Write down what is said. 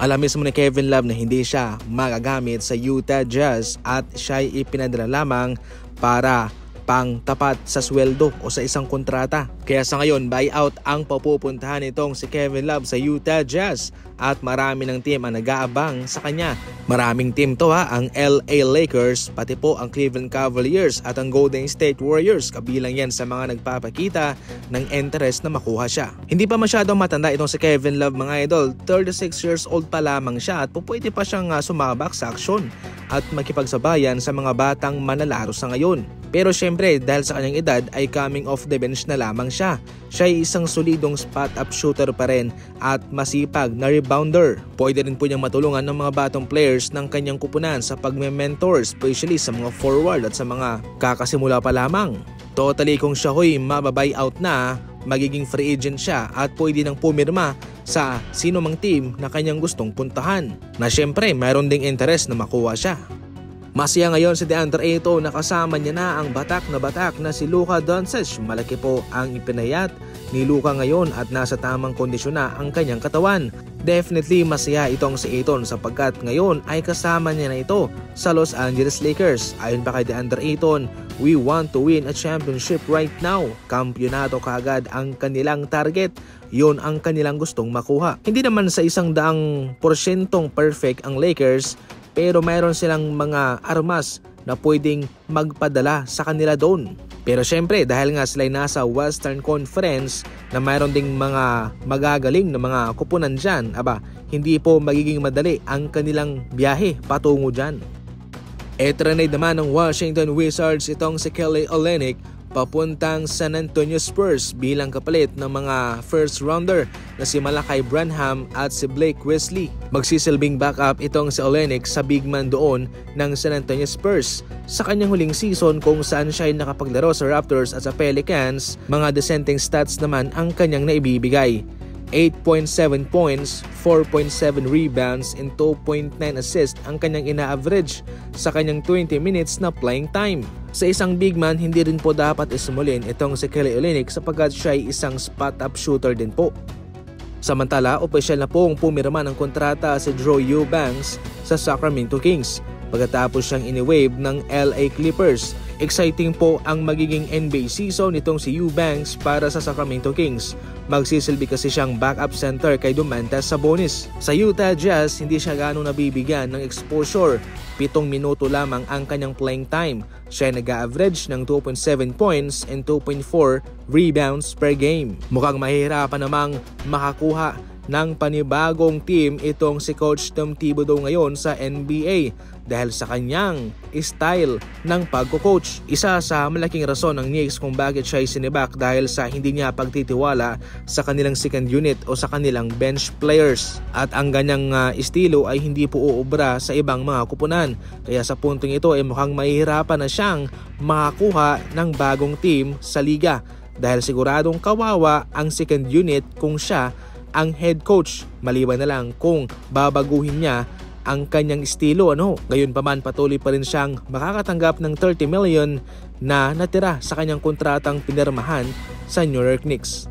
Alam mismo ni Kevin Love na hindi siya magagamit sa Utah Jazz at siya'y ipinadala lamang para pang tapat sa sweldo o sa isang kontrata. Kaya sa ngayon, buyout ang papupuntahan nitong si Kevin Love sa Utah Jazz at marami ng team ang nag-aabang sa kanya. Maraming team to ang LA Lakers, pati po ang Cleveland Cavaliers at ang Golden State Warriors, kabilang yan sa mga nagpapakita ng interest na makuha siya. Hindi pa masyadong matanda itong si Kevin Love mga idol, 36 years old pa lamang siya at pwede pa siyang sumabak sa aksyon at makipagsabayan sa mga batang manlalaro sa ngayon. Pero syempre dahil sa kanyang edad ay coming off the bench na lamang siya. Siya ay isang solidong spot-up shooter pa rin at masipag na rebounder. Pwede rin po niyang matulungan ng mga batang players ng kanyang kupunan sa pagme-mentor, especially sa mga forward at sa mga kakasimula pa lamang. Totally kung siya ho'y mababuyout na, magiging free agent siya at pwede nang pumirma sa sino mang team na kanyang gustong puntahan. Na syempre mayroon ding interest na makuha siya. Masaya ngayon si DeAndre Ayton na kasama niya na ang batak na si Luka Doncic. Malaki po ang ipinayat ni Luka ngayon at nasa tamang kondisyon na ang kanyang katawan. Definitely masaya itong si Ayton sapagkat ngayon ay kasama niya na ito sa Los Angeles Lakers. Ayon pa kay DeAndre Ayton, "We want to win a championship right now." Kampyonato kaagad ang kanilang target. Yun ang kanilang gustong makuha. Hindi naman sa 100% perfect ang Lakers, pero mayroon silang mga armas na pwedeng magpadala sa kanila doon. Pero syempre dahil nga sila nasa Western Conference na mayroon ding mga magagaling na mga kupunan dyan, hindi po magiging madali ang kanilang biyahe patungo dyan. Etrenade naman ng Washington Wizards itong si Kelly Olynyk papuntang San Antonio Spurs bilang kapalit ng mga first rounder na si Malachi Branham at si Blake Wesley. Magsisilbing backup itong si Olynyk sa big man doon ng San Antonio Spurs sa kanyang huling season kung saan siya ay nakapaglaro sa Raptors at sa Pelicans. Mga dissenting stats naman ang kanyang naibibigay. 8.7 points, 4.7 rebounds, and 2.9 assists ang kanyang ina-average sa kanyang 20 minutes na playing time. Sa isang big man, hindi rin po dapat isumulin itong si Kelly Olynyk sapagkat siya ay isang spot-up shooter din po. Samantala, opisyal na pong pumirma ng kontrata si Drew Eubanks sa Sacramento Kings pagkatapos siyang ini-waive ng LA Clippers. Exciting po ang magiging NBA season nitong si Eubanks para sa Sacramento Kings. Magsisilbi kasi siyang backup center kay Domantas Sabonis. Sa Utah Jazz, hindi siya ganong nabibigyan ng exposure. 7 minuto lamang ang kanyang playing time. Siya ay nag-average ng 2.7 points and 2.4 rebounds per game. Mukhang mahihirapan namang makakuha ng panibagong team itong si Coach Tom Thibodeau ngayon sa NBA dahil sa kanyang style ng pagko-coach. Isa sa malaking rason ng Knicks kung bakit siya ay sinibak dahil sa hindi niya pagtitiwala sa kanilang second unit o sa kanilang bench players. At ang ganyang estilo ay hindi po uubra sa ibang mga kupunan. Kaya sa puntong ito ay mukhang mahihirapan na siyang makakuha ng bagong team sa liga dahil siguradong kawawa ang second unit kung siya ang head coach, maliban na lang kung babaguhin niya ang kanyang estilo. Gayunpaman patuloy pa rin siyang makakatanggap ng 30 million na natira sa kanyang kontratang pinirmahan sa New York Knicks.